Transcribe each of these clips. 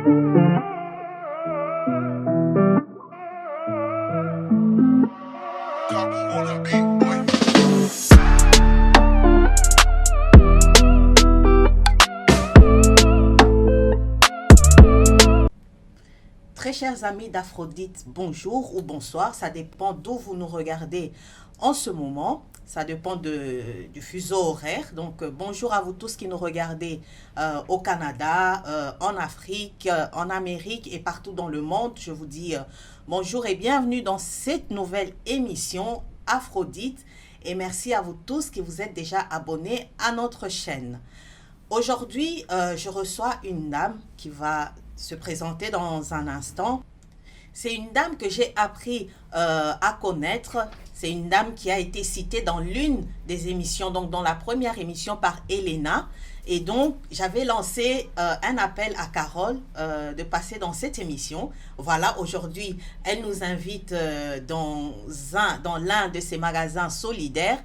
Très chers amis d'Aphrodite, bonjour ou bonsoir, ça dépend d'où vous nous regardez en ce moment, ça dépend du fuseau horaire. Donc bonjour à vous tous qui nous regardez au Canada, en Afrique, en Amérique et partout dans le monde. Je vous dis bonjour et bienvenue dans cette nouvelle émission Aphrodite et merci à vous tous qui vous êtes déjà abonnés à notre chaîne. Aujourd'hui, je reçois une dame qui va se présenter dans un instant. C'est une dame que j'ai appris à connaître. C'est une dame qui a été citée dans l'une des émissions, donc dans la première émission par Elena. Et donc, j'avais lancé un appel à Carole de passer dans cette émission. Voilà, aujourd'hui, elle nous invite dans l'un de ses magasins solidaires.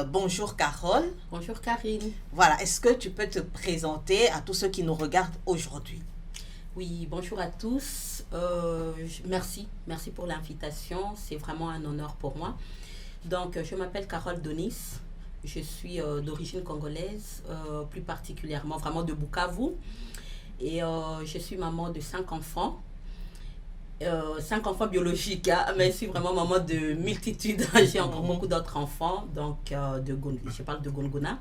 Bonjour Carole. Bonjour Karine. Voilà, est-ce que tu peux te présenter à tous ceux qui nous regardent aujourd'hui? Oui, bonjour à tous. Merci pour l'invitation. C'est vraiment un honneur pour moi. Donc, je m'appelle Carole Donis. Je suis d'origine congolaise, plus particulièrement vraiment de Bukavu. Et je suis maman de 5 enfants. 5 enfants biologiques, hein, mais je suis vraiment maman de multitudes. J'ai encore beaucoup d'autres enfants. Donc, je parle de Gongona.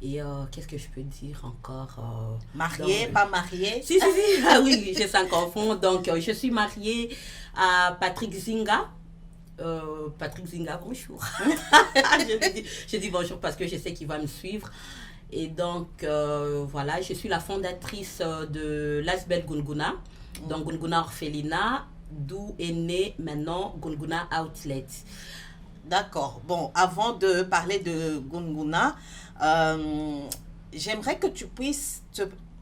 Et qu'est-ce que je peux dire encore Mariée, pas mariée? Si. Ah oui, j'ai 5 enfants. Donc, je suis mariée à Patrick Zinga. Patrick Zinga, bonjour. je dis bonjour parce que je sais qu'il va me suivre. Et donc, voilà, je suis la fondatrice de l'Asbel Gunguna. Donc, Gunguna Orphelinat, d'où est né maintenant Gunguna Outlet. D'accord. Bon, avant de parler de Gunguna, j'aimerais que tu puisses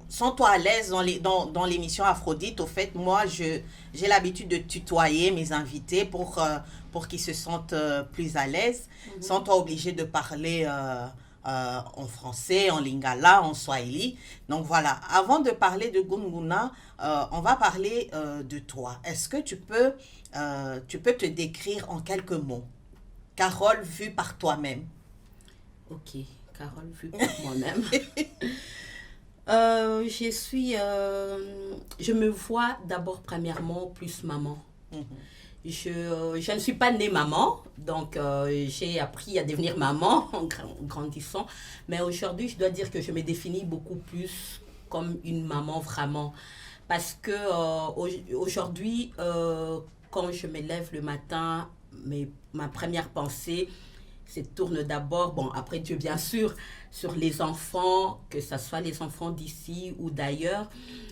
sens-toi à l'aise dans l'émission Aphrodite. Au fait, moi, j'ai l'habitude de tutoyer mes invités pour qu'ils se sentent plus à l'aise, sans toi obligé de parler en français, en lingala, en swahili. Donc voilà, avant de parler de Gunguna, on va parler de toi. Est-ce que tu peux te décrire en quelques mots? Carole vue par toi-même. Ok, Carole vue par moi-même. Je me vois d'abord premièrement plus maman. Je ne suis pas née maman, donc j'ai appris à devenir maman en grandissant. Mais aujourd'hui, je dois dire que je me définis beaucoup plus comme une maman vraiment. Parce que aujourd'hui, quand je me lève le matin, ma première pensée se tourne d'abord, bon, après Dieu bien sûr, sur les enfants, que ce soit les enfants d'ici ou d'ailleurs.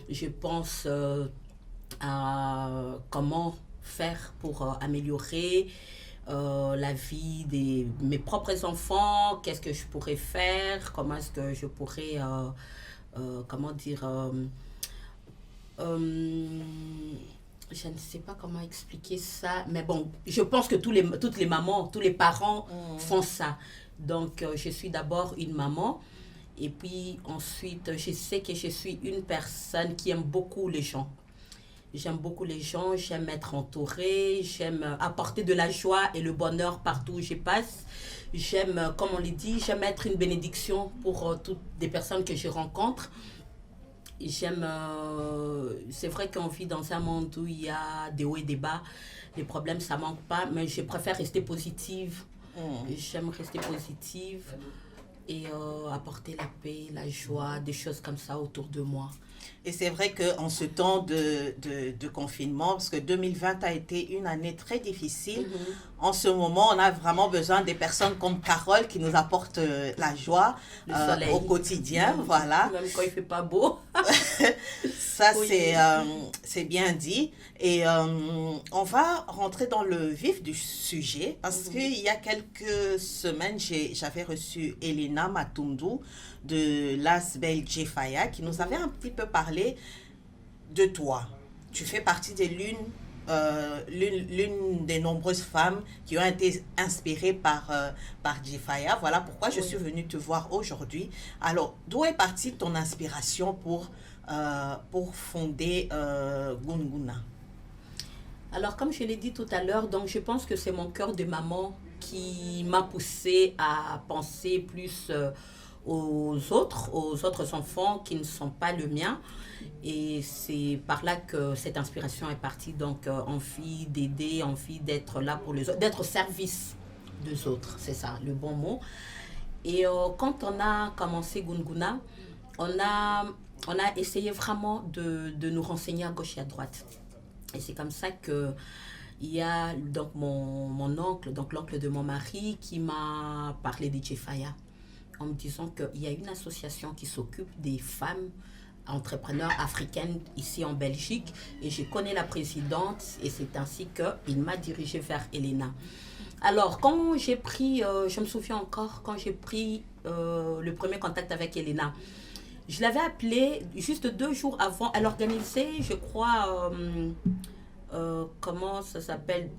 Je pense à comment faire pour améliorer la vie de mes propres enfants, qu'est-ce que je pourrais faire, comment est-ce que je pourrais, je ne sais pas comment expliquer ça, mais bon, je pense que toutes les mamans, tous les parents font ça. Donc, je suis d'abord une maman. Et puis, ensuite, je sais que je suis une personne qui aime beaucoup les gens. J'aime beaucoup les gens, j'aime être entourée, j'aime apporter de la joie et le bonheur partout où je passe. J'aime, comme on le dit, j'aime être une bénédiction pour toutes les personnes que je rencontre. C'est vrai qu'on vit dans un monde où il y a des hauts et des bas, les problèmes ça manque pas, mais je préfère rester positive. J'aime rester positive et apporter la paix, la joie, des choses comme ça autour de moi. Et c'est vrai qu'en ce temps de confinement, parce que 2020 a été une année très difficile, en ce moment, on a vraiment besoin des personnes comme Carole qui nous apportent la joie au quotidien. Voilà. Même quand il ne fait pas beau. Ça, oui. C'est bien dit. Et on va rentrer dans le vif du sujet parce qu'il y a quelques semaines, j'avais reçu Elena Matundu de l'Asbel Jefaya qui nous avait un petit peu parlé de toi. Tu fais partie de l'une des nombreuses femmes qui ont été inspirées par Jefaya. Voilà pourquoi je suis venue te voir aujourd'hui. Alors, d'où est partie ton inspiration pour pour fonder Gunguna? Alors, comme je l'ai dit tout à l'heure, donc je pense que c'est mon cœur de maman qui m'a poussée à penser plus aux autres enfants qui ne sont pas le mien. Et c'est par là que cette inspiration est partie. Donc, envie d'aider, envie d'être là pour les autres, d'être au service des autres, c'est ça, le bon mot. Et quand on a commencé Gunguna, on a essayé vraiment de nous renseigner à gauche et à droite. Et c'est comme ça que il y a donc mon oncle, donc l'oncle de mon mari, qui m'a parlé de Jefaya en me disant qu'il y a une association qui s'occupe des femmes entrepreneurs africaines ici en Belgique. Et je connais la présidente et c'est ainsi qu'il m'a dirigée vers Elena. Alors, quand j'ai pris, je me souviens encore, quand j'ai pris le premier contact avec Elena, je l'avais appelée juste 2 jours avant. Elle organisait, je crois, comment ça s'appelle,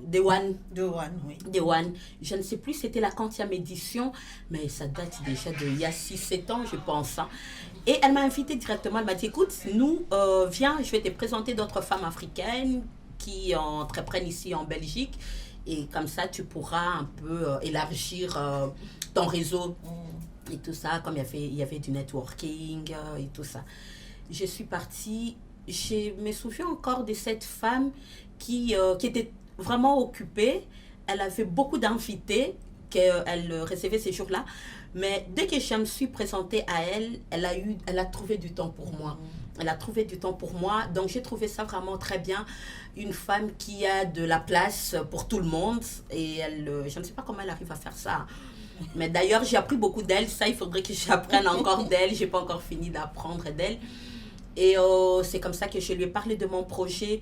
Dewan. Oui. Dewan. Je ne sais plus c'était la quantième édition, mais ça date déjà d'il y a 6-7 ans, je pense. Hein. Et elle m'a invitée directement, elle m'a dit, écoute, nous, viens, je vais te présenter d'autres femmes africaines qui entreprennent ici en Belgique. Et comme ça, tu pourras un peu élargir ton réseau et tout ça, comme il y avait du networking et tout ça. Je suis partie, je me souviens encore de cette femme qui était vraiment occupée. Elle avait beaucoup d'invités qu'elle recevait ces jours-là. Mais dès que je me suis présentée à elle, elle a trouvé du temps pour moi. Elle a trouvé du temps pour moi. Donc, j'ai trouvé ça vraiment très bien. Une femme qui a de la place pour tout le monde. Et je ne sais pas comment elle arrive à faire ça. Mais d'ailleurs, j'ai appris beaucoup d'elle. Ça, il faudrait que j'apprenne encore d'elle. Je n'ai pas encore fini d'apprendre d'elle. Et c'est comme ça que je lui ai parlé de mon projet.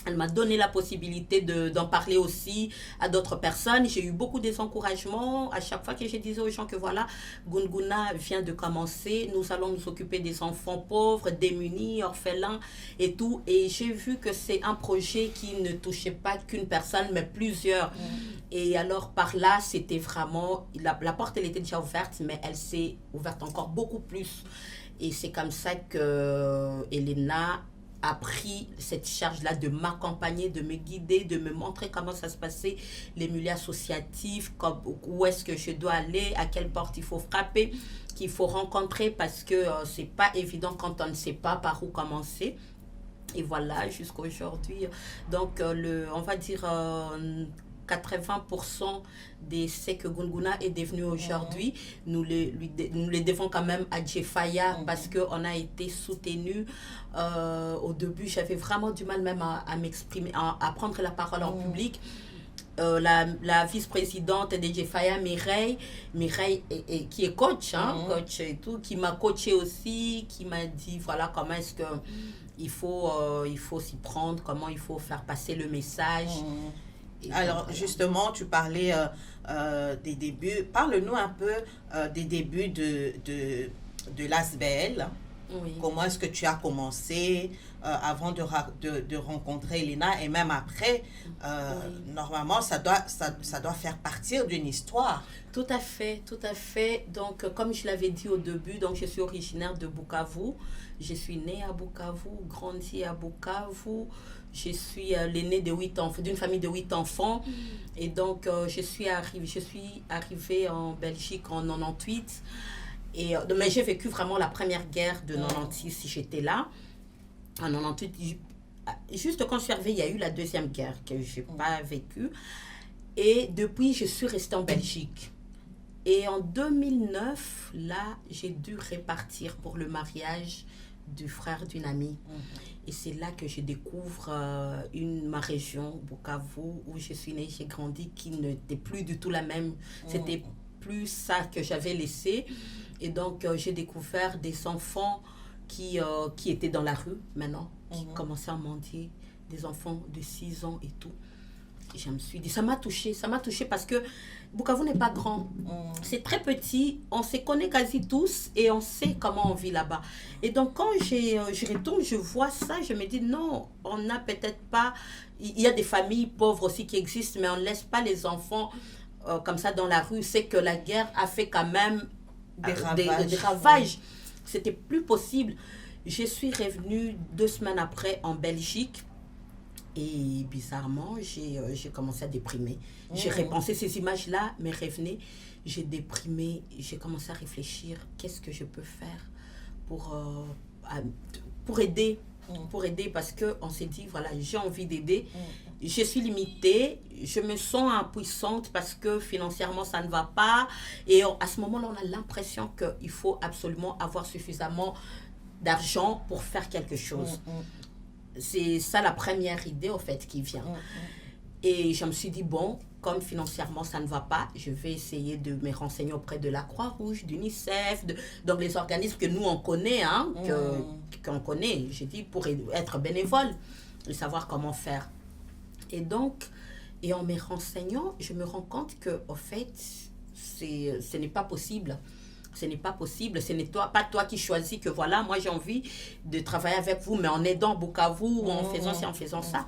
Elle m'a donné la possibilité d'en parler aussi à d'autres personnes. J'ai eu beaucoup d'encouragements à chaque fois que je disais aux gens que voilà, Gunguna vient de commencer. Nous allons nous occuper des enfants pauvres, démunis, orphelins et tout. Et j'ai vu que c'est un projet qui ne touchait pas qu'une personne, mais plusieurs. Et alors par là, c'était vraiment... La porte, elle était déjà ouverte, mais elle s'est ouverte encore beaucoup plus. Et c'est comme ça que Elena a pris cette charge-là de m'accompagner, de me guider, de me montrer comment ça se passait, les milieux associatifs, où est-ce que je dois aller, à quelle porte il faut frapper, qu'il faut rencontrer, parce que c'est pas évident quand on ne sait pas par où commencer. Et voilà, jusqu'à aujourd'hui. Donc, on va dire 80% de ce que Gunguna est devenu aujourd'hui, nous les devons quand même à Jefaya parce qu'on a été soutenus. Au début, j'avais vraiment du mal même à m'exprimer, à prendre la parole en public. La vice-présidente de Jefaya, Mireille qui est coach, coach et tout, qui m'a coaché aussi, qui m'a dit voilà comment est-ce que il faut s'y prendre, comment il faut faire passer le message. Alors, donc, justement, tu parlais des débuts. Parle-nous un peu des débuts de l'ASBL. Oui. Comment est-ce que tu as commencé avant de rencontrer Elena et même après, oui. Normalement, ça doit faire partir d'une histoire. Tout à fait, tout à fait. Donc, comme je l'avais dit au début, donc je suis originaire de Bukavu. Je suis née à Bukavu, grandie à Bukavu. Je suis l'aînée de 8 enfants, d'une famille de 8 enfants. Et donc, je suis arrivée en Belgique en 98. Mais j'ai vécu vraiment la première guerre de 96 si j'étais là. En 98, juste quand je suis arrivée, il y a eu la deuxième guerre que je n'ai pas vécue. Et depuis, je suis restée en Belgique. Et en 2009, là, j'ai dû repartir pour le mariage du frère d'une amie. Et c'est là que je découvre ma région, Bukavu, où je suis née, j'ai grandi, qui n'était plus du tout la même. C'était plus ça que j'avais laissé. Et donc, j'ai découvert des enfants qui étaient dans la rue maintenant, qui commençaient à mendier, des enfants de 6 ans et tout. Et je me suis dit, ça m'a touchée parce que Bukavu n'est pas grand. C'est très petit, on se connaît quasi tous et on sait comment on vit là-bas. Et donc, quand je retourne, je vois ça, je me dis, non, on n'a peut-être pas... Il y a des familles pauvres aussi qui existent, mais on ne laisse pas les enfants comme ça dans la rue. C'est que la guerre a fait quand même des ravages. C'était plus possible. Je suis revenue 2 semaines après en Belgique. Et bizarrement, j'ai commencé à déprimer. J'ai repensé ces images-là, me revenaient. J'ai déprimé, j'ai commencé à réfléchir. Qu'est-ce que je peux faire pour, pour aider pour aider parce qu'on s'est dit, voilà, j'ai envie d'aider. Je suis limitée, je me sens impuissante parce que financièrement, ça ne va pas. Et à ce moment-là, on a l'impression qu'il faut absolument avoir suffisamment d'argent pour faire quelque chose. C'est ça la première idée, au fait, qui vient. Et je me suis dit, bon, comme financièrement ça ne va pas, je vais essayer de me renseigner auprès de la Croix-Rouge, d'UNICEF, donc les organismes que nous on connaît, qu'on connaît, j'ai dit, pour être bénévole, et savoir comment faire. Et donc, et en me renseignant, je me rends compte que, au fait, ce n'est pas possible. Ce n'est pas possible, ce n'est pas toi qui choisis que voilà, moi j'ai envie de travailler avec vous, mais en aidant Bukavu, ou en faisant ci, en faisant ça.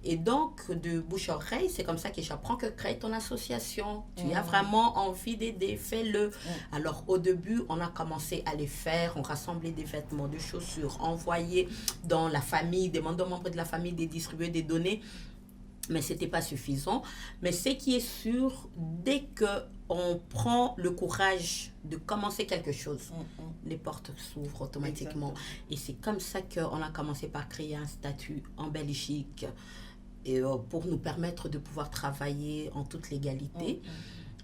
Et donc, de bouche à oreille, c'est comme ça que j'apprends que crée ton association. Tu as vraiment envie d'aider, fais-le. Alors, au début, on a commencé à les faire. On rassemblait des vêtements, des chaussures, envoyer dans la famille, demander aux membres de la famille de distribuer des données. Mais ce n'était pas suffisant. Mais ce qui est sûr, dès qu'on prend le courage de commencer quelque chose, les portes s'ouvrent automatiquement. Exactement. Et c'est comme ça qu'on a commencé par créer un statut en Belgique et, pour nous permettre de pouvoir travailler en toute légalité.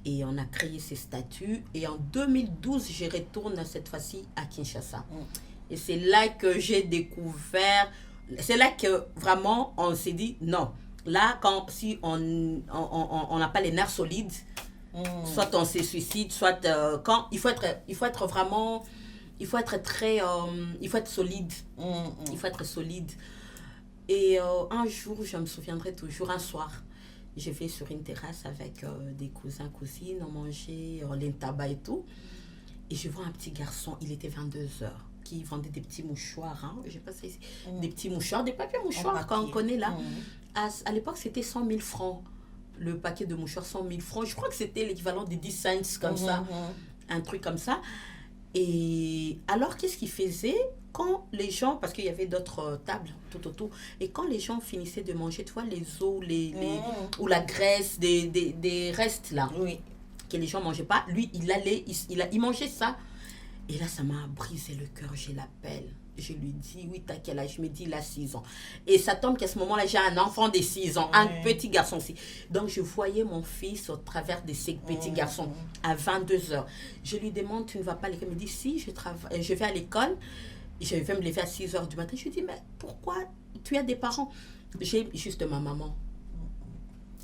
Et on a créé ces statuts. Et en 2012, je retourne cette fois-ci à Kinshasa. Et c'est là que j'ai découvert, c'est là que vraiment on s'est dit non. Là, si on n'a pas les nerfs solides, soit on se suicide, soit quand il faut être vraiment, il faut être très, il faut être solide. Il faut être solide. Et un jour, je me souviendrai toujours, un soir, je vais sur une terrasse avec des cousins, cousines, on mangeait les tabac et tout. Et je vois un petit garçon, il était 22h, qui vendait des petits mouchoirs, je sais pas si des petits mouchoirs, des papiers mouchoirs qu'on connaît là. À l'époque, c'était 100 000 francs. Le paquet de mouchoirs, 100 000 francs. Je crois que c'était l'équivalent de 10 cents, comme ça. Un truc comme ça. Et alors, qu'est-ce qu'il faisait quand les gens, parce qu'il y avait d'autres tables tout autour, et quand les gens finissaient de manger, tu vois, les os, ou la graisse, des restes là, que les gens ne mangeaient pas, lui, il mangeait ça. Et là, ça m'a brisé le cœur, je l'appelle. Je lui dis, oui, t'as quel âge? Je me dis, il a 6 ans. Et ça tombe qu'à ce moment-là, j'ai un enfant de 6 ans, un petit garçon aussi. Donc, je voyais mon fils au travers de ces petits garçons à 22h. Je lui demande, tu ne vas pas à l'école? Il me dit, si, je vais à l'école. Je vais me lever à 6h du matin. Je lui dis, mais pourquoi tu as des parents? J'ai juste ma maman.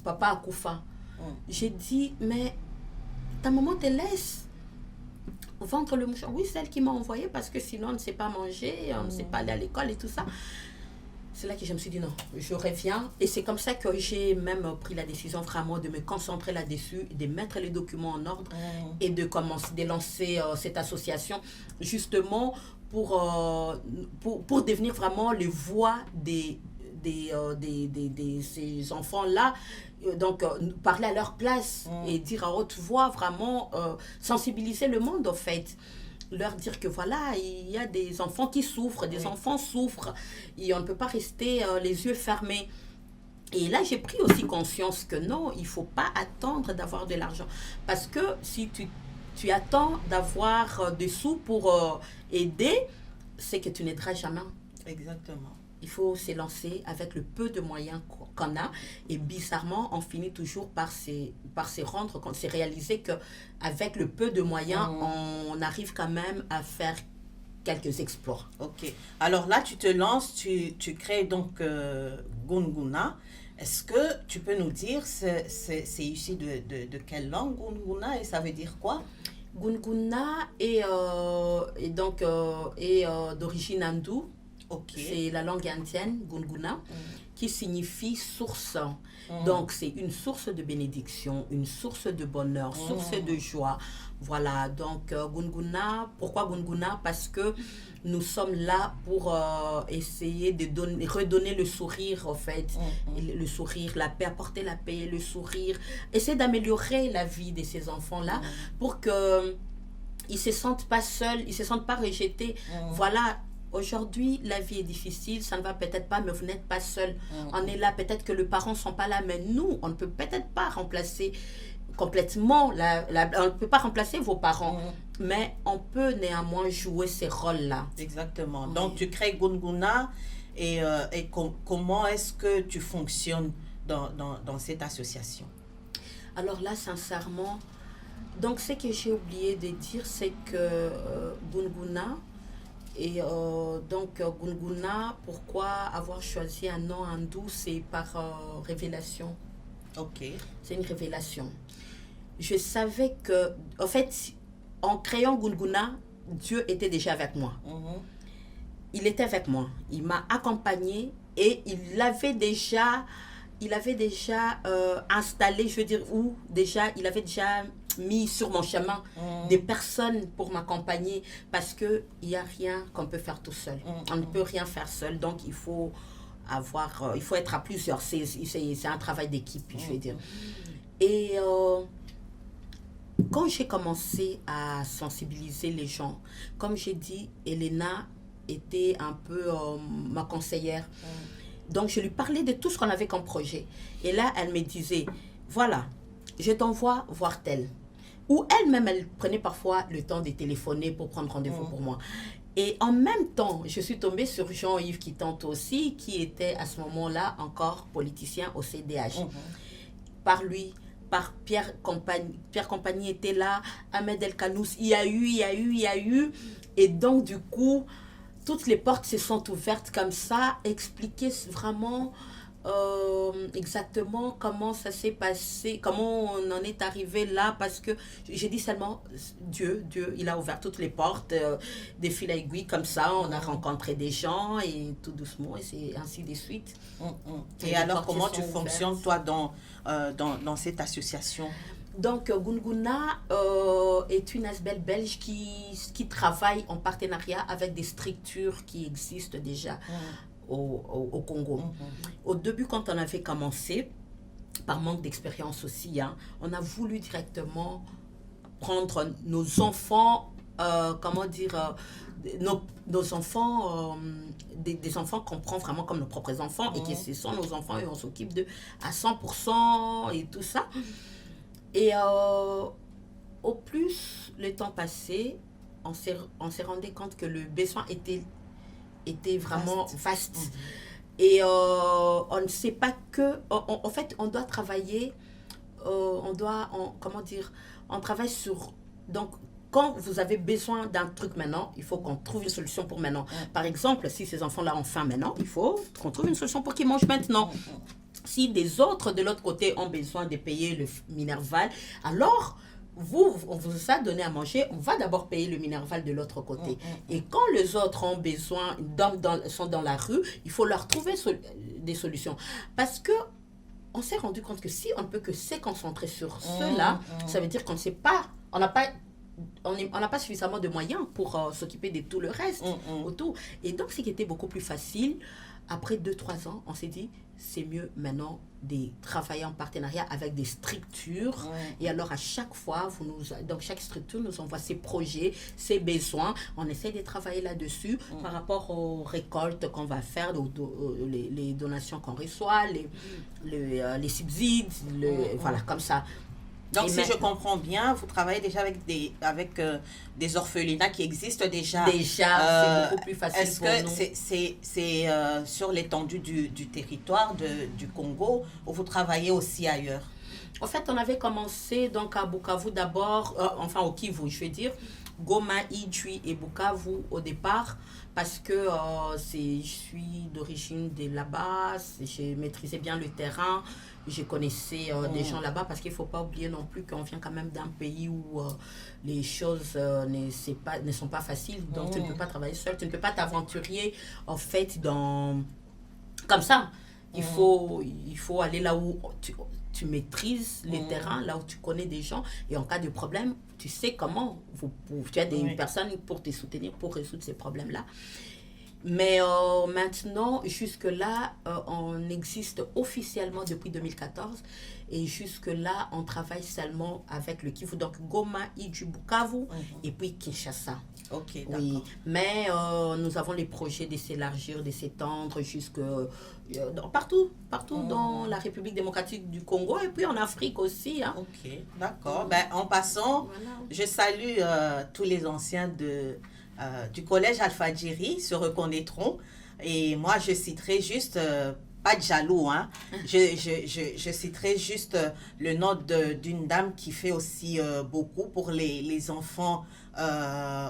Papa a Koufa. J'ai dit, mais ta maman te laisse vendre le mouchoir. Oui, c'est elle qui m'a envoyé parce que sinon on ne sait pas manger, on ne sait pas aller à l'école et tout ça. C'est là que je me suis dit non, je reviens. Et c'est comme ça que j'ai même pris la décision vraiment de me concentrer là-dessus, de mettre les documents en ordre et de commencer, de lancer cette association justement pour devenir vraiment les voix de ces enfants-là. Donc, parler à leur place et dire à haute voix, vraiment sensibiliser le monde, en fait. Leur dire que voilà, il y a des enfants qui souffrent, des enfants souffrent, et on ne peut pas rester les yeux fermés. Et là, j'ai pris aussi conscience que non, il ne faut pas attendre d'avoir de l'argent. Parce que si tu attends d'avoir des sous pour aider, c'est que tu n'aideras jamais. Exactement. Il faut se lancer avec le peu de moyens qu'on a. Et bizarrement, on finit toujours par se rendre compte, se réaliser qu'avec le peu de moyens, on arrive quand même à faire quelques exploits. Ok. Alors là, tu te lances, tu crées donc Gunguna. Est-ce que tu peux nous dire, c'est issu de quelle langue, Gunguna, et ça veut dire quoi? Gunguna est d'origine hindoue. C'est la langue indienne, Gunguna, qui signifie source. Donc, c'est une source de bénédiction, une source de bonheur, source de joie. Voilà, donc Gunguna, pourquoi Gunguna? Parce que nous sommes là pour essayer de redonner le sourire, en fait. Le sourire, la paix, apporter la paix, le sourire. Essayer d'améliorer la vie de ces enfants-là pour qu'ils ne se sentent pas seuls, ils ne se sentent pas rejetés. Voilà. Aujourd'hui, la vie est difficile, ça ne va peut-être pas, mais vous n'êtes pas seul. On est là, peut-être que les parents ne sont pas là, mais nous, on ne peut peut-être pas remplacer complètement, on ne peut pas remplacer vos parents, mais on peut néanmoins jouer ces rôles-là. Exactement. Donc, tu crées Gunguna et comment est-ce que tu fonctionnes dans cette association? Alors là, sincèrement, donc ce que j'ai oublié de dire, c'est que Gunguna, et donc Gunguna, pourquoi avoir choisi un nom hindou, c'est par révélation. Ok. C'est une révélation. Je savais que, en fait, en créant Gunguna, Dieu était déjà avec moi. Il était avec moi. Il m'a accompagné et il avait déjà installé, je veux dire, il avait déjà mis sur mon chemin des personnes pour m'accompagner parce qu'il n'y a rien qu'on peut faire tout seul. On ne peut rien faire seul, donc il faut être à plusieurs. C'est un travail d'équipe, je veux dire. Et quand j'ai commencé à sensibiliser les gens, comme j'ai dit, Elena était un peu ma conseillère. Donc, je lui parlais de tout ce qu'on avait comme projet. Et là, elle me disait, voilà, je t'envoie voir tel. Ou elle-même, elle prenait parfois le temps de téléphoner pour prendre rendez-vous pour moi. Et en même temps, je suis tombée sur Jean-Yves Kitante aussi, qui était à ce moment-là encore politicien au CDH. Par lui, par Pierre Compagnie était là, Ahmed El Kanous, il y a eu. Et donc, du coup, toutes les portes se sont ouvertes comme ça, expliquer vraiment exactement comment ça s'est passé, comment on en est arrivé là, parce que j'ai dit seulement Dieu, il a ouvert toutes les portes, des fils à aiguilles comme ça, on a rencontré des gens et tout doucement, et c'est ainsi de suite. Et alors, comment tu fonctionnes, toi, dans cette association? Donc, Gunguna est une ASBEL belge qui travaille en partenariat avec des structures qui existent déjà au Congo. Au début, quand on avait commencé, par manque d'expérience aussi, on a voulu directement prendre nos enfants, nos enfants, des enfants qu'on prend vraiment comme nos propres enfants et que ce sont nos enfants et on s'occupe d'eux à 100% et tout ça. Et au plus le temps passait, on s'est rendu compte que le besoin était vraiment vaste. Et on ne sait pas que... En fait, on doit travailler, on travaille sur... Donc, quand vous avez besoin d'un truc maintenant, il faut qu'on trouve une solution pour maintenant. Par exemple, si ces enfants-là ont faim maintenant, il faut qu'on trouve une solution pour qu'ils mangent maintenant. Si des autres de l'autre côté ont besoin de payer le Minerval, alors on vous a donné à manger, on va d'abord payer le Minerval de l'autre côté. Et quand les autres ont besoin, sont dans la rue, il faut leur trouver des solutions. Parce que on s'est rendu compte que si on ne peut que se concentrer sur cela, ça veut dire qu'on ne sait pas, on n'a pas suffisamment de moyens pour s'occuper de tout le reste autour. Et donc, ce qui était beaucoup plus facile, après 2-3 ans, on s'est dit, c'est mieux maintenant de travailler en partenariat avec des structures. Et alors, à chaque fois, donc chaque structure nous envoie ses projets, ses besoins. On essaie de travailler là-dessus par rapport aux récoltes qu'on va faire, les donations qu'on reçoit, les subsides, voilà, comme ça. Donc, si je comprends bien, vous travaillez déjà avec des orphelinats qui existent déjà. Déjà, c'est beaucoup plus facile est-ce pour nous. Est-ce que c'est sur l'étendue du territoire du Congo ou vous travaillez aussi ailleurs? En fait, on avait commencé donc à Bukavu d'abord, au Kivu, je veux dire, Goma, Idjwi et Bukavu au départ, parce que je suis d'origine de là-bas, j'ai maîtrisé bien le terrain, je connaissais des gens là-bas, parce qu'il ne faut pas oublier non plus qu'on vient quand même d'un pays où les choses ne sont pas faciles, donc tu ne peux pas travailler seul, tu ne peux pas t'aventurer en fait comme ça. Il faut aller là où tu maîtrises les terrains, là où tu connais des gens, et en cas de problème, tu sais comment tu as des personnes pour te soutenir, pour résoudre ces problèmes-là. Mais maintenant, jusque-là, on existe officiellement depuis 2014. Et jusque-là, on travaille seulement avec le Kivu. Donc, Goma, Iju, Bukavu et puis Kinshasa. Ok, d'accord. Oui, mais nous avons les projets de s'élargir, de s'étendre jusque partout dans la République démocratique du Congo et puis en Afrique aussi. Hein. Ok, d'accord. Ben, en passant, Voilà. je salue tous les anciens du collège Alpha Djiri, se reconnaîtront. Et moi, je citerai juste, pas de jaloux, hein. Je citerai juste le nom d'une dame qui fait aussi beaucoup pour les enfants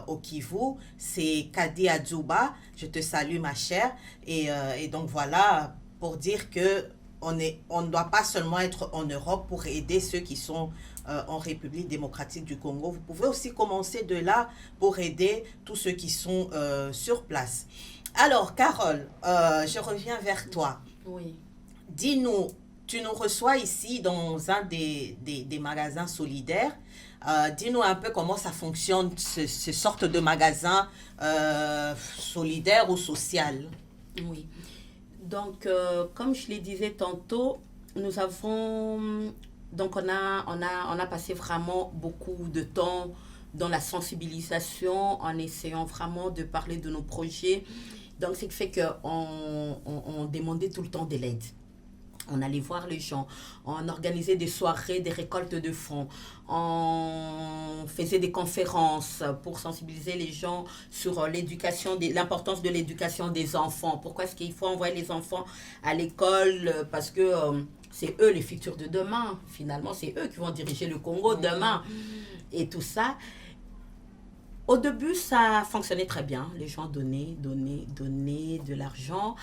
au Kivu. C'est Kadi Adjouba. Je te salue, ma chère. Et donc voilà, pour dire que on ne doit pas seulement être en Europe pour aider ceux qui sont en République démocratique du Congo. Vous pouvez aussi commencer de là pour aider tous ceux qui sont sur place. Alors, Carole, je reviens vers toi. Oui. Dis-nous, tu nous reçois ici dans un des magasins solidaires. Dis-nous un peu comment ça fonctionne, ce sorte de magasin solidaire ou social. Oui. Donc, comme je le disais tantôt, nous avons... Donc, on a passé vraiment beaucoup de temps dans la sensibilisation, en essayant vraiment de parler de nos projets. Donc, ce qui fait qu'on demandait tout le temps de l'aide. On allait voir les gens, on organisait des soirées, des récoltes de fonds, on faisait des conférences pour sensibiliser les gens sur l'importance de l'éducation des enfants. Pourquoi est-ce qu'il faut envoyer les enfants à l'école? Parce que c'est eux les futurs de demain. Finalement, c'est eux qui vont diriger le Congo demain. Et tout ça. Au début, ça fonctionnait très bien. Les gens donnaient de l'argent.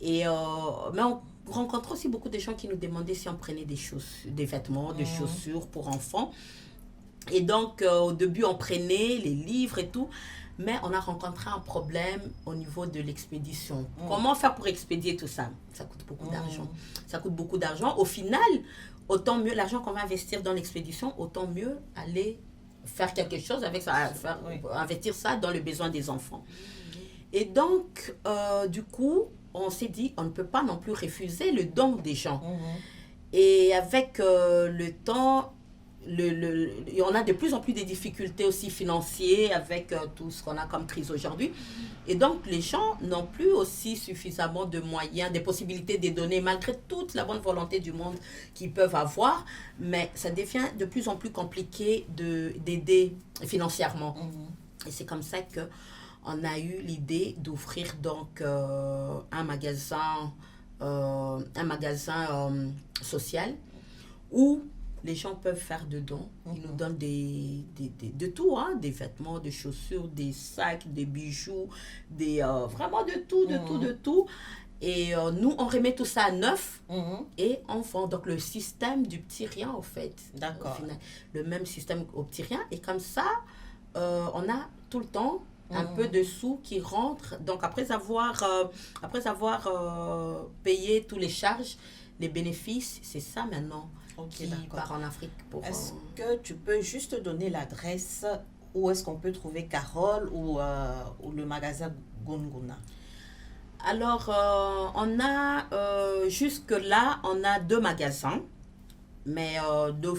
Mais on rencontre aussi beaucoup de gens qui nous demandaient si on prenait des vêtements, des chaussures pour enfants. Et donc, au début, on prenait les livres et tout. Mais on a rencontré un problème au niveau de l'expédition. Comment faire pour expédier tout ça? Ça coûte beaucoup d'argent. Ça coûte beaucoup d'argent. Au final, autant mieux l'argent qu'on va investir dans l'expédition, autant mieux aller faire quelque chose avec ça, investir ça dans le besoin des enfants. Et donc, du coup, on s'est dit, on ne peut pas non plus refuser le don des gens. Et avec le temps, on a de plus en plus de difficultés aussi financières avec tout ce qu'on a comme crise aujourd'hui. Et donc, les gens n'ont plus aussi suffisamment de moyens, des possibilités de donner, malgré toute la bonne volonté du monde qu'ils peuvent avoir. Mais ça devient de plus en plus compliqué d'aider financièrement. Et c'est comme ça qu'on a eu l'idée d'ouvrir donc un magasin social où les gens peuvent faire de dons. Ils nous donnent de tout, hein, des vêtements, des chaussures, des sacs, des bijoux, vraiment de tout. Et nous, on remet tout ça à neuf et on vend. Donc, le système du petit rien, en fait. D'accord. Au final, le même système au petit rien. Et comme ça, on a tout le temps un peu de sous qui rentrent. Donc, après avoir payé toutes les charges, les bénéfices, c'est ça maintenant. Qui part en Afrique. Est-ce que tu peux juste donner l'adresse où est-ce qu'on peut trouver Carole ou le magasin Gunguna? Alors, on a jusque-là, on a 2 magasins, mais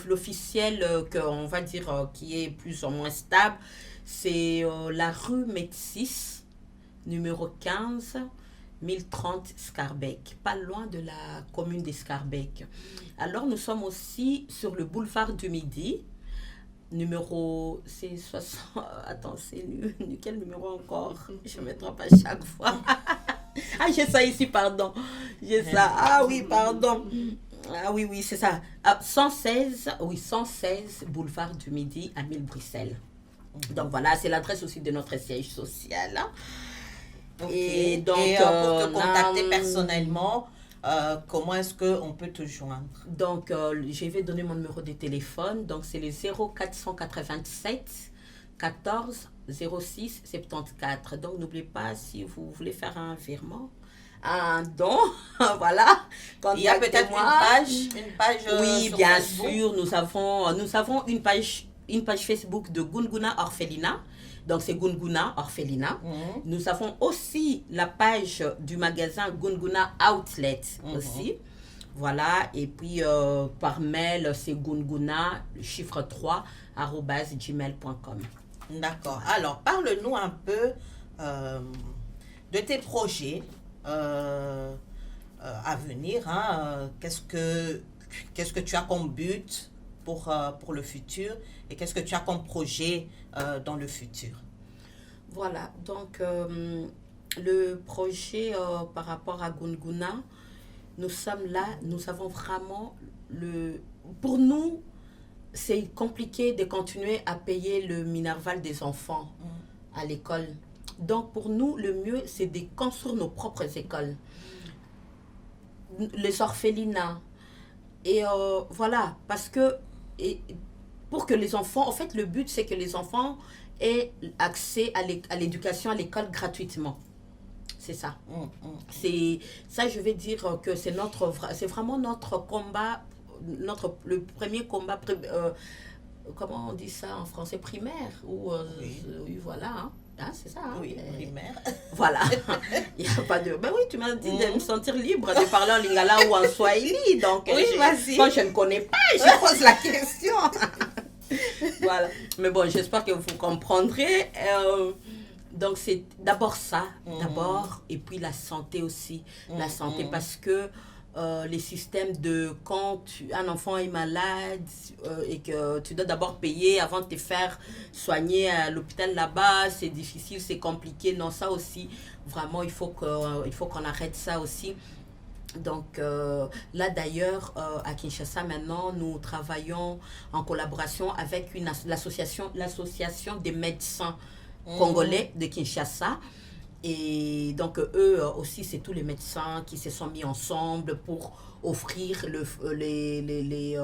l'officiel, on va dire, qui est plus ou moins stable, c'est la rue Métis, numéro 15, 1030 Scarbeck, pas loin de la commune d'Escarbeck. Alors, nous sommes aussi sur le boulevard du Midi, numéro... C'est 60... Attends, c'est quel numéro encore? Je me trompe à chaque fois. Ah, j'ai ça ici, pardon. J'ai ça. Ah oui, pardon. Ah oui, c'est ça. 116 boulevard du Midi à 1000 Bruxelles. Donc voilà, c'est l'adresse aussi de notre siège social. Hein. Okay. Et donc, pour te contacter personnellement, comment est-ce qu'on peut te joindre? Donc, je vais donner mon numéro de téléphone. Donc, c'est le 0487 14 06 74. Donc, n'oubliez pas, si vous voulez faire un virement, un don, voilà. Il y a peut-être une page oui, sur bien Facebook. sûr, nous avons une page Facebook de Gunguna Orphelinat. Donc, c'est Gunguna Orphelinat. Nous avons aussi la page du magasin Gunguna Outlet aussi. Voilà. Et puis, par mail, c'est gunguna, chiffre 3, @gmail.com. D'accord. Alors, parle-nous un peu de tes projets à venir. Hein. Qu'est-ce que tu as comme but pour le futur et qu'est-ce que tu as comme projet dans le futur? Voilà. Donc, le projet par rapport à Gunguna, nous sommes là, nous avons vraiment Pour nous, c'est compliqué de continuer à payer le minerval des enfants à l'école. Donc, pour nous, le mieux, c'est de construire nos propres écoles. Les orphelinats. Et voilà, parce que pour que les enfants, en fait, le but, c'est que les enfants aient accès à l'éducation à l'école gratuitement. C'est ça. C'est ça, je vais dire que c'est vraiment notre combat, le premier combat, comment on dit ça en français, primaire, ou oui, voilà, hein. Ah, c'est ça. Hein? Oui, primaire. Voilà. Il n'y a pas de... Ben oui, tu m'as dit de me sentir libre de parler en lingala ou en swahili. Donc, oui, vas-y. Quand je ne connais pas, je pose la question. Voilà. Mais bon, j'espère que vous comprendrez. Donc, c'est d'abord ça, d'abord, et puis la santé aussi. La santé, parce que les systèmes de quand un enfant est malade et que tu dois d'abord payer avant de te faire soigner à l'hôpital là-bas, c'est difficile, c'est compliqué. Non, ça aussi, vraiment, il faut qu'on arrête ça aussi. Donc là d'ailleurs à Kinshasa maintenant nous travaillons en collaboration avec l'association des médecins congolais de Kinshasa. Et donc, eux aussi, c'est tous les médecins qui se sont mis ensemble pour offrir les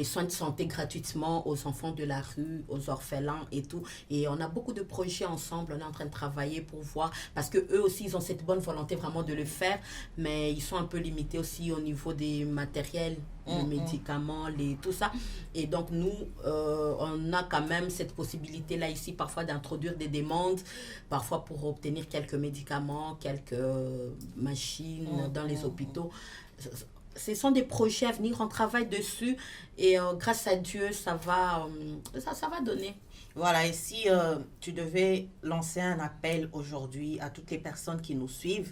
soins de santé gratuitement aux enfants de la rue, aux orphelins et tout. Et on a beaucoup de projets ensemble, on est en train de travailler pour voir, parce que eux aussi, ils ont cette bonne volonté vraiment de le faire, mais ils sont un peu limités aussi au niveau des matériels, les médicaments, tout ça. Et donc, nous, on a quand même cette possibilité-là ici, parfois d'introduire des demandes, parfois pour obtenir quelques médicaments, quelques machines dans les hôpitaux. Ce sont des projets à venir, on travaille dessus et grâce à Dieu, ça va donner. Voilà, et si tu devais lancer un appel aujourd'hui à toutes les personnes qui nous suivent,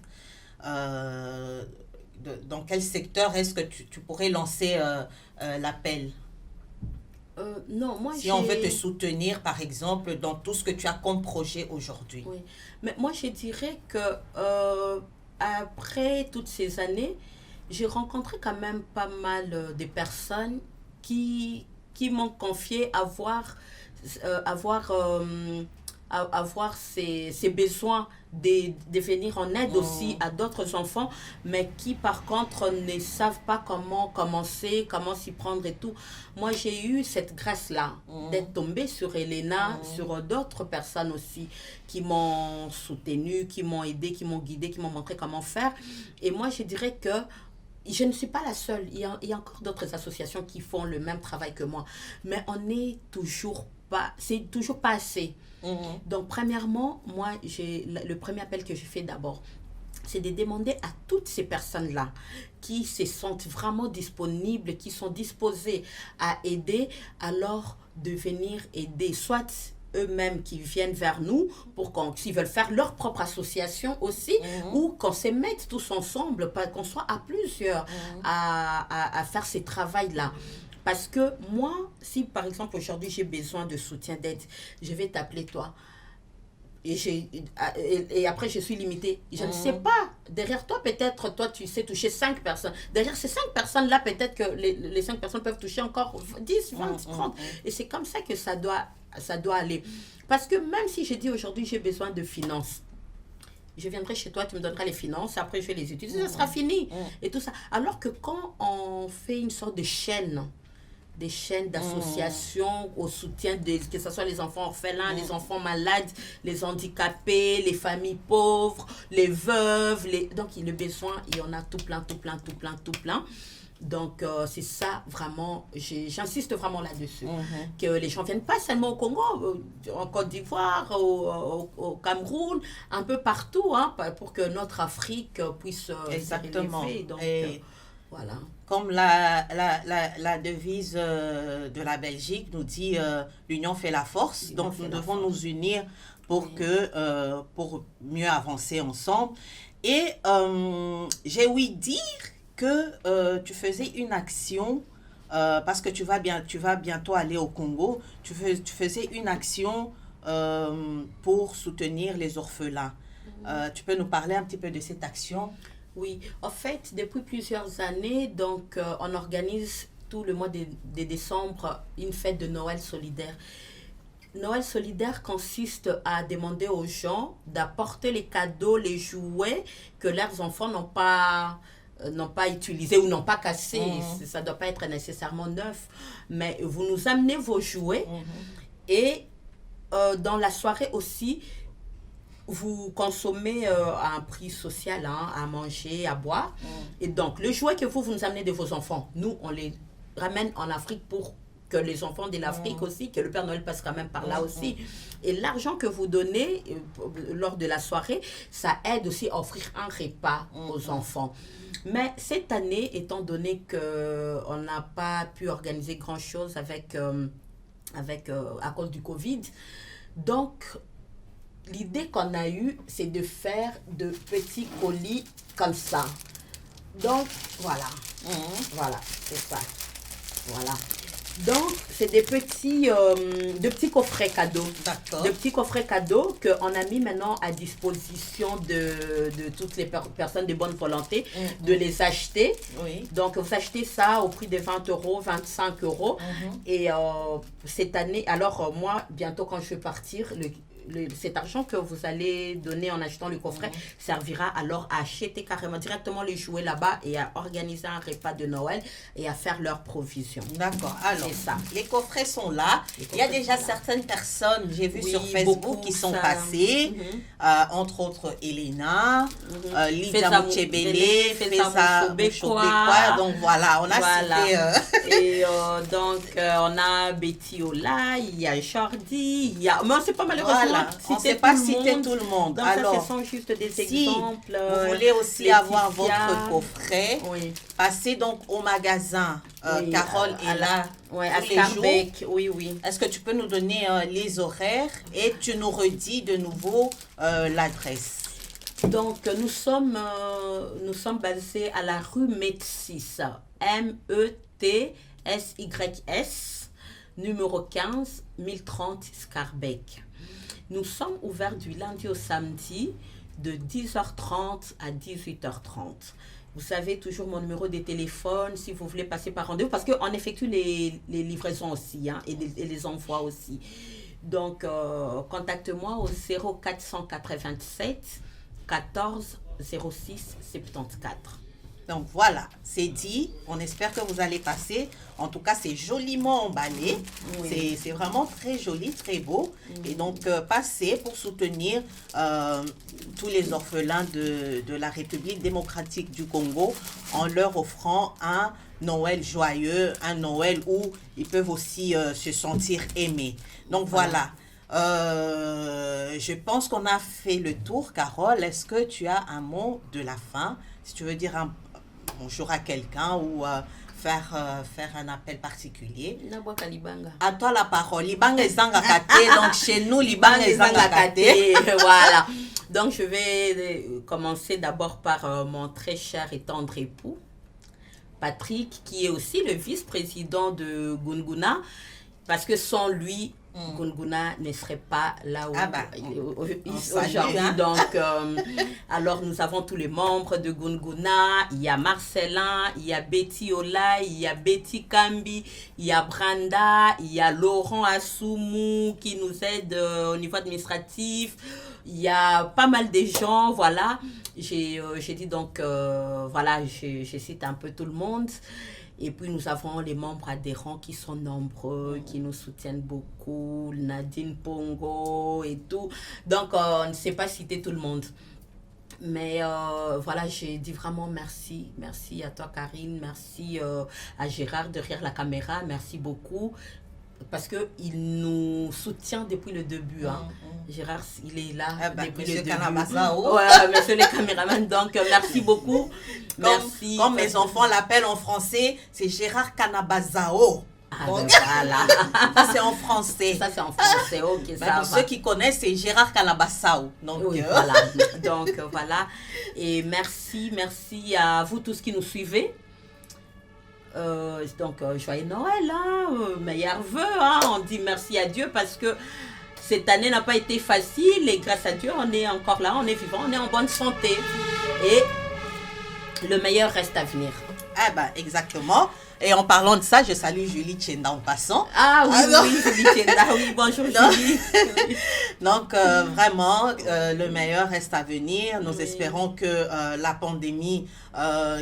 dans quel secteur est-ce que tu pourrais lancer l'appel? Non, moi si on veut te soutenir, par exemple, dans tout ce que tu as comme projet aujourd'hui. Oui, mais moi je dirais que après toutes ces années, j'ai rencontré quand même pas mal de personnes qui m'ont confié avoir ces besoins de venir en aide aussi à d'autres enfants, mais qui par contre ne savent pas comment commencer, comment s'y prendre et tout. Moi, j'ai eu cette grâce-là d'être tombée sur Elena, sur d'autres personnes aussi qui m'ont soutenue, qui m'ont aidée, qui m'ont guidée, qui m'ont montré comment faire. Et moi, je dirais que je ne suis pas la seule. Il y a encore d'autres associations qui font le même travail que moi. Mais c'est toujours pas assez. Donc, premièrement, moi, le premier appel que je fais d'abord, c'est de demander à toutes ces personnes-là qui se sentent vraiment disponibles, qui sont disposées à aider, alors de venir aider, soit eux-mêmes qui viennent vers nous s'ils veulent faire leur propre association aussi, ou qu'on se mette tous ensemble, qu'on soit à plusieurs à faire ce travail-là. Parce que moi, si par exemple aujourd'hui j'ai besoin de soutien, d'aide, je vais t'appeler toi. Et après je suis limitée. Je ne sais pas. Derrière toi, peut-être, toi tu sais toucher 5 personnes. Derrière ces 5 personnes-là, peut-être que les 5 personnes peuvent toucher encore 10, 20, 30. Et c'est comme ça que ça doit aller. Parce que même si je dis aujourd'hui j'ai besoin de finances, je viendrai chez toi, tu me donneras les finances, après je vais les utiliser, ça sera fini. Et tout ça. Alors que quand on fait une sorte de chaîne, des chaînes d'associations au soutien que ce soit les enfants orphelins, les enfants malades, les handicapés, les familles pauvres, les veuves, donc il y a besoin, il y en a tout plein. Donc, c'est ça vraiment, j'insiste vraiment là-dessus. Que les gens viennent pas seulement au Congo, en Côte d'Ivoire, au Cameroun, un peu partout, hein, pour que notre Afrique puisse Exactement. s'élever. Donc, voilà. Comme la devise de la Belgique nous dit, l'union fait la force. Donc, nous devons nous unir pour mieux avancer ensemble. Et j'ai ouï dire que tu faisais une action, parce que tu vas bientôt aller au Congo, tu faisais une action pour soutenir les orphelins. Tu peux nous parler un petit peu de cette action? Oui, en fait, depuis plusieurs années, donc, on organise tout le mois de décembre une fête de Noël solidaire. Noël solidaire consiste à demander aux gens d'apporter les cadeaux, les jouets que leurs enfants n'ont pas utilisés ou n'ont pas cassés. Ça ne doit pas être nécessairement neuf. Mais vous nous amenez vos jouets et dans la soirée aussi, vous consommez à un prix social, hein, à manger, à boire. Et donc, le jouet que vous nous amenez de vos enfants, nous, on les ramène en Afrique pour que les enfants de l'Afrique aussi, que le Père Noël passe quand même par là aussi. Et l'argent que vous donnez lors de la soirée, ça aide aussi à offrir un repas aux enfants. Mais cette année, étant donné qu'on n'a pas pu organiser grand-chose à cause du Covid, donc l'idée qu'on a eue, c'est de faire de petits colis comme ça. Donc, voilà. Voilà, c'est ça. Voilà. Donc, c'est de petits coffrets cadeaux. D'accord. De petits coffrets cadeaux qu'on a mis maintenant à disposition de toutes les personnes de bonne volonté de les acheter. Oui. Donc, vous achetez ça au prix de 20 €, 25 €. Et cette année, alors moi, bientôt quand je vais partir, cet argent que vous allez donner en achetant le coffret servira alors à acheter carrément directement les jouets là-bas et à organiser un repas de Noël et à faire leurs provisions. D'accord. Alors, ça. Les coffrets sont là. Il y a déjà certaines personnes, j'ai vu sur Facebook, qui sont passées, entre autres Elena, Lydia Mouchebele, Feza Mouchobekwa. Donc voilà, on a cité... Et donc, on a Betty Ola, il y a Jordi, il y a... Mais on ne sait pas malheureusement on ne sait pas citer tout le monde. Donc, alors, ça, ce sont juste des si exemples. vous voulez aussi avoir votre coffret, passez donc au magasin. Carole est là à tous les jours. Oui. Est-ce que tu peux nous donner les horaires et tu nous redis de nouveau l'adresse? Donc, nous sommes basés à la rue Métis, METSYS, numéro 15, 1030 Scarbeck. Nous sommes ouverts du lundi au samedi de 10h30 à 18h30. Vous savez, toujours mon numéro de téléphone si vous voulez passer par rendez-vous, parce qu'on effectue les livraisons aussi, hein, et les envois aussi. Donc, contacte-moi au 0487 14 06 74. Donc voilà, c'est dit. On espère que vous allez passer. En tout cas, c'est joliment emballé. C'est vraiment très joli, très beau. Et donc, passez pour soutenir tous les orphelins de la République démocratique du Congo en leur offrant un Noël joyeux, un Noël où ils peuvent aussi se sentir aimés. Donc voilà. Je pense qu'on a fait le tour. Carole, est-ce que tu as un mot de la fin? Si tu veux dire un bonjour à quelqu'un ou faire un appel particulier. À toi la parole. Libanga ezanga kate. Donc chez nous, Libanga ezanga kate. Voilà. Donc je vais commencer d'abord par mon très cher et tendre époux, Patrick, qui est aussi le vice-président de Gunguna, parce que sans lui, Gunguna ne serait pas là où aujourd'hui. Hein? Donc, alors nous avons tous les membres de Gunguna. Il y a Marcelin, il y a Betty Ola, il y a Betty Kambi, il y a Branda, il y a Laurent Assoumou qui nous aide au niveau administratif. Il y a pas mal de gens, voilà. J'ai dit donc, voilà, je cite un peu tout le monde. Et puis, nous avons les membres adhérents qui sont nombreux, qui nous soutiennent beaucoup, Nadine Pongo et tout. Donc, on ne sait pas citer tout le monde. Mais voilà, j'ai dit vraiment merci. Merci à toi, Karine. Merci à Gérard derrière la caméra. Merci beaucoup. Parce qu'il nous soutient depuis le début. Hein. Gérard, il est là depuis le début. Canabazao. Ouais, monsieur le caméraman. Donc, merci beaucoup. Merci. Comme mes enfants l'appellent en français, c'est Gérard Canabazao. Ah, Donc, ben voilà. Ça, c'est en français. Ça, c'est en français. Ok, Mais ça pour va. ceux qui connaissent, c'est Gérard Canabazao. Donc, Oui, voilà. Donc, voilà. Et merci à vous tous qui nous suivez. Joyeux Noël, hein, meilleurs vœux, hein. On dit merci à Dieu parce que cette année n'a pas été facile et grâce à Dieu on est encore là, on est vivant, on est en bonne santé et le meilleur reste à venir. Ah ben, exactement. Et en parlant de ça, je salue Julie Tchenda en passant. Ah oui, oui, Julie Tchenda, oui, bonjour Julie. Donc, vraiment, le meilleur reste à venir. Nous espérons que la pandémie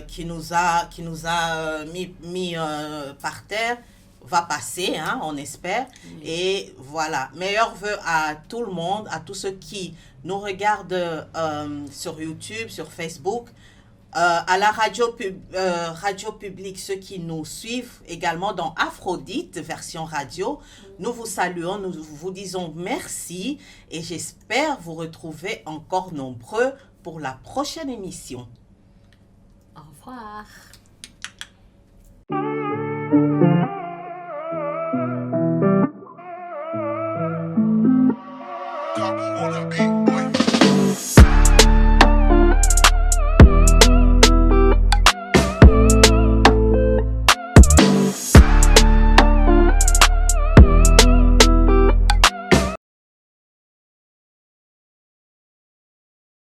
qui nous a mis par terre va passer, hein, on espère. Et voilà, meilleurs vœux à tout le monde, à tous ceux qui nous regardent sur YouTube, sur Facebook. À la radio publique, ceux qui nous suivent également dans Aphrodite, version radio, nous vous saluons, nous vous disons merci et j'espère vous retrouver encore nombreux pour la prochaine émission. Au revoir.